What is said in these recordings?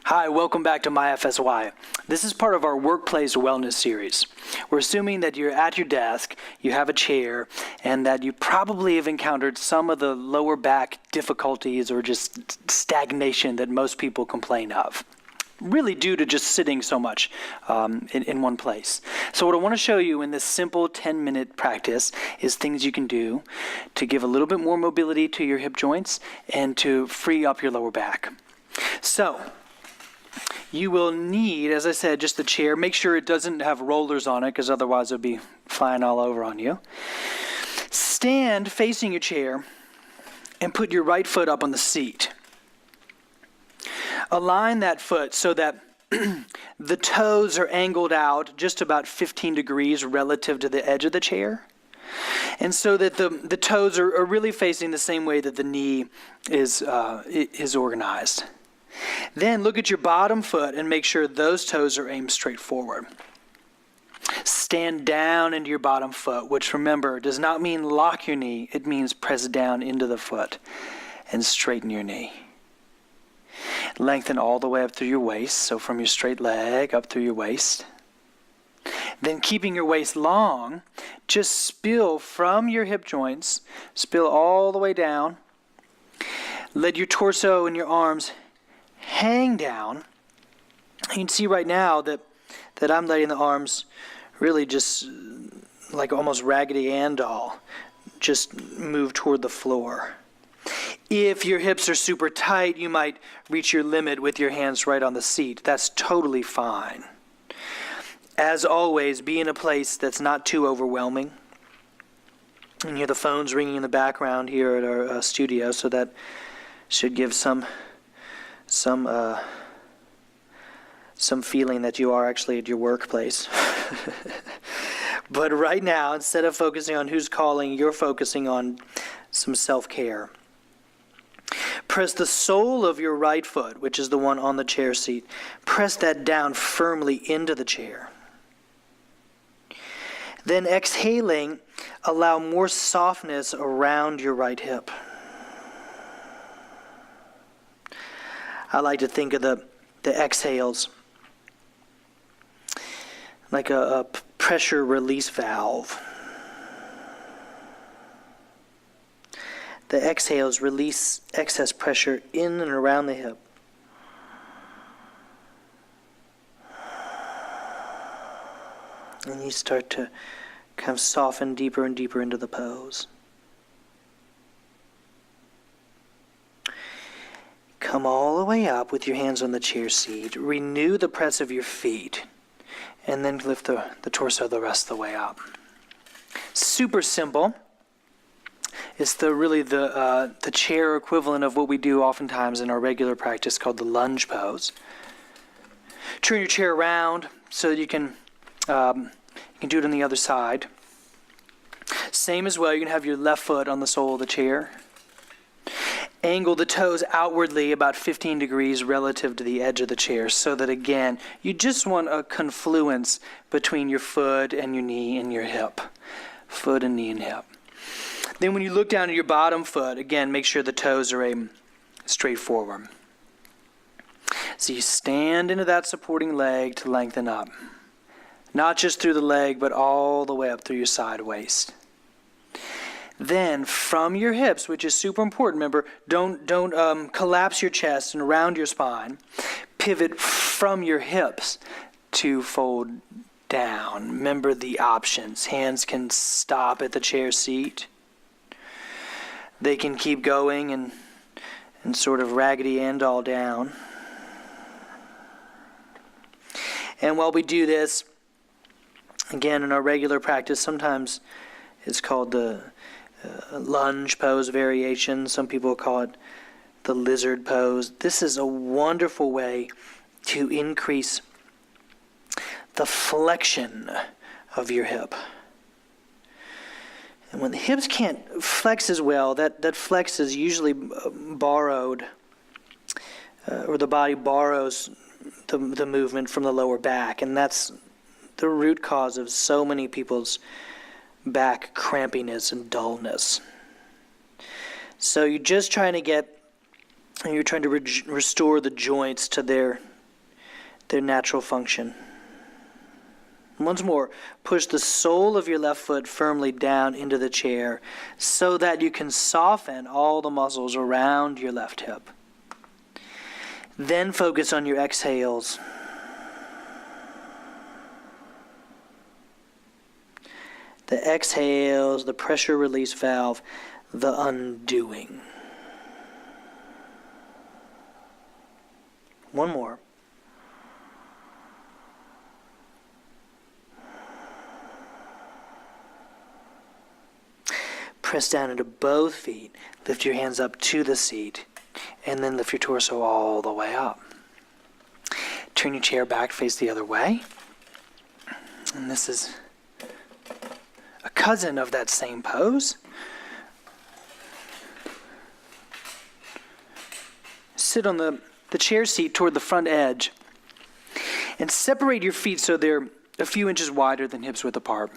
Hi, welcome back to MyFSY. This is part of our Workplace Wellness series. We're assuming that you're at your desk, you have a chair, and that you probably have encountered some of the lower back difficulties or just stagnation that most people complain of, really due to just sitting so much in one place. So what I want to show you in this simple 10-minute practice is things you can do to give a little bit more mobility to your hip joints and to free up your lower back. So you will need, as I said, just the chair. Make sure it doesn't have rollers on it, because otherwise it'll be flying all over on you. Stand facing your chair and put your right foot up on the seat. Align that foot so that the toes are angled out just about 15 degrees relative to the edge of the chair. And so that the toes are really facing the same way that the knee is organized. Then look at your bottom foot and make sure those toes are aimed straight forward. Stand down into your bottom foot, which, remember, does not mean lock your knee. It means press down into the foot and straighten your knee. Lengthen all the way up through your waist, so from your straight leg up through your waist. Then, keeping your waist long, just spill from your hip joints, spill all the way down. Let your torso and your arms hang down. You can see right now that I'm letting the arms really just like almost Raggedy Ann doll just move toward the floor. If your hips are super tight, you might reach your limit with your hands right on the seat. That's totally fine. As always, be in a place that's not too overwhelming. And you hear the phones ringing in the background here at our studio, so that should give some feeling that you are actually at your workplace. But right now, instead of focusing on who's calling, you're focusing on some self-care. Press the sole of your right foot, which is the one on the chair seat. Press that down firmly into the chair. Then exhaling, allow more softness around your right hip. I like to think of the exhales like a pressure release valve. The exhales release excess pressure in and around the hip. And you start to kind of soften deeper and deeper into the pose. Come all the way up with your hands on the chair seat. Renew the press of your feet. And then lift the torso the rest of the way up. Super simple. It's really the chair equivalent of what we do oftentimes in our regular practice called the lunge pose. Turn your chair around so that you can do it on the other side. Same as well, you can have your left foot on the sole of the chair. Angle the toes outwardly about 15 degrees relative to the edge of the chair, so that, again, you just want a confluence between your foot and your knee and your hip. Foot and knee and hip. Then when you look down at your bottom foot, again, make sure the toes are aimed straight forward. So you stand into that supporting leg to lengthen up. Not just through the leg, but all the way up through your side waist. Then from your hips, which is super important, remember, don't collapse your chest and round your spine. Pivot from your hips to fold down. Remember the options. Hands can stop at the chair seat. They can keep going and sort of Raggedy Ann doll down. And while we do this, again, in our regular practice, sometimes it's called the lunge pose variation. Some people call it the lizard pose. This is a wonderful way to increase the flexion of your hip. And when the hips can't flex as well, that flex is usually borrowed, or the body borrows the movement from the lower back, and that's the root cause of so many people's back crampiness and dullness. So you're just trying to restore the joints to their their natural function. Once more, push the sole of your left foot firmly down into the chair so that you can soften all the muscles around your left hip. Then focus on your exhales. The exhales, the pressure release valve, the undoing. One more. Press down into both feet. Lift your hands up to the seat. And then lift your torso all the way up. Turn your chair back, face the other way. And this is a cousin of that same pose. Sit on the chair seat toward the front edge. And separate your feet so they're a few inches wider than hips width apart.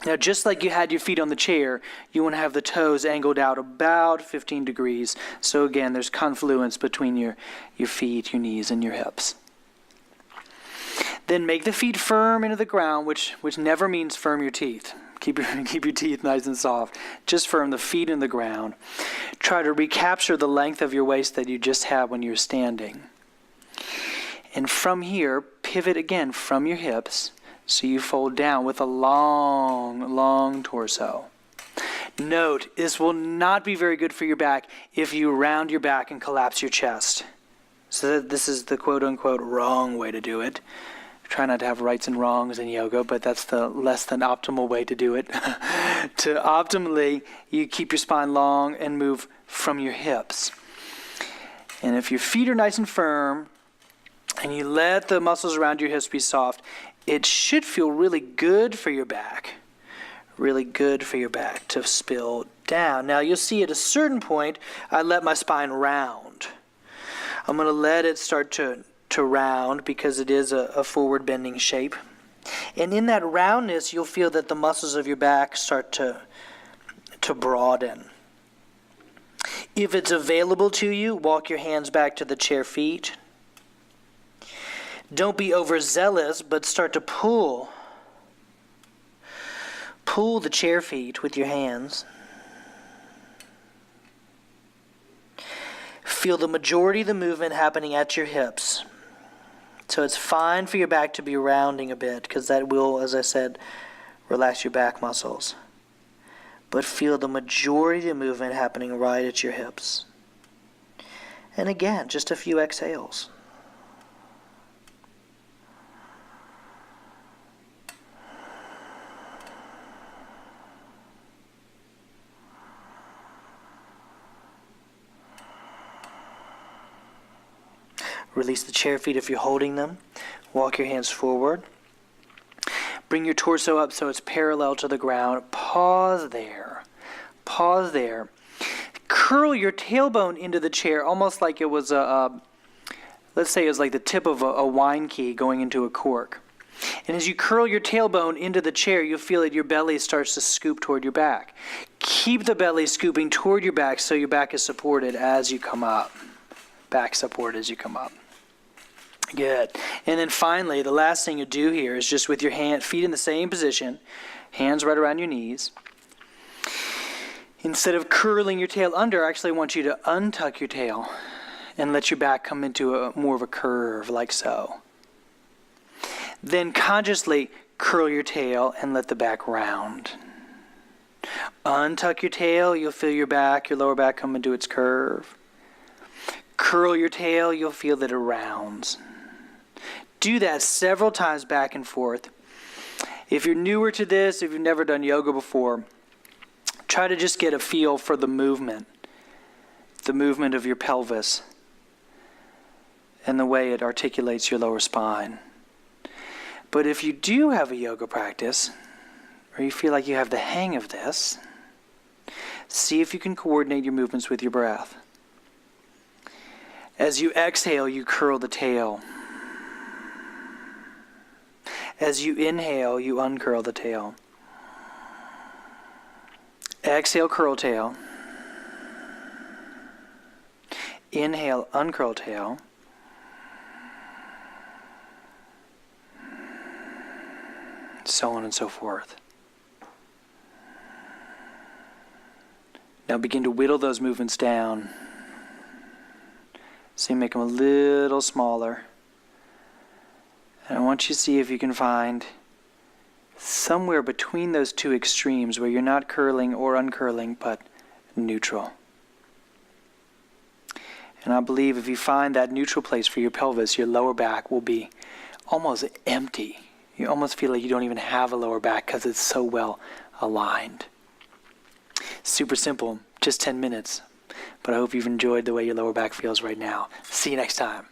Now, just like you had your feet on the chair, you want to have the toes angled out about 15 degrees. So again, there's confluence between your feet, your knees, and your hips. Then make the feet firm into the ground, which never means firm your teeth. Keep your teeth nice and soft. Just firm the feet in the ground. Try to recapture the length of your waist that you just had when you were standing. And from here, pivot again from your hips. So you fold down with a long, long torso. Note, this will not be very good for your back if you round your back and collapse your chest. So this is the quote-unquote wrong way to do it. Try not to have rights and wrongs in yoga, but that's the less than optimal way to do it. To optimally, you keep your spine long and move from your hips. And if your feet are nice and firm, and you let the muscles around your hips be soft, it should feel really good for your back. Really good for your back to spill down. Now you'll see at a certain point, I let my spine round. I'm going to let it start to round because it is a forward bending shape. And in that roundness, you'll feel that the muscles of your back start to broaden. If it's available to you, walk your hands back to the chair feet. Don't be overzealous, but start to pull. Pull the chair feet with your hands. Feel the majority of the movement happening at your hips. So it's fine for your back to be rounding a bit, because that will, as I said, relax your back muscles. But feel the majority of the movement happening right at your hips. And again, just a few exhales. Release the chair feet if you're holding them. Walk your hands forward. Bring your torso up so it's parallel to the ground. Pause there. Pause there. Curl your tailbone into the chair almost like it was let's say it was like the tip of a wine key going into a cork. And as you curl your tailbone into the chair, you'll feel that your belly starts to scoop toward your back. Keep the belly scooping toward your back so your back is supported as you come up. Back support as you come up. Good. And then finally, the last thing you do here is just with your feet in the same position, hands right around your knees. Instead of curling your tail under, I actually want you to untuck your tail and let your back come into more of a curve, like so. Then consciously curl your tail and let the back round. Untuck your tail, you'll feel your lower back come into its curve. Curl your tail, you'll feel that it rounds. Do that several times back and forth. If you're newer to this, if you've never done yoga before, try to just get a feel for the movement of your pelvis and the way it articulates your lower spine. But if you do have a yoga practice, or you feel like you have the hang of this, see if you can coordinate your movements with your breath. As you exhale, you curl the tail. As you inhale, you uncurl the tail. Exhale, curl tail. Inhale, uncurl tail. so on and so forth. Now begin to whittle those movements down. So you make them a little smaller. And I want you to see if you can find somewhere between those two extremes where you're not curling or uncurling, but neutral. And I believe if you find that neutral place for your pelvis, your lower back will be almost empty. You almost feel like you don't even have a lower back because it's so well aligned. Super simple, just 10 minutes. But I hope you've enjoyed the way your lower back feels right now. See you next time.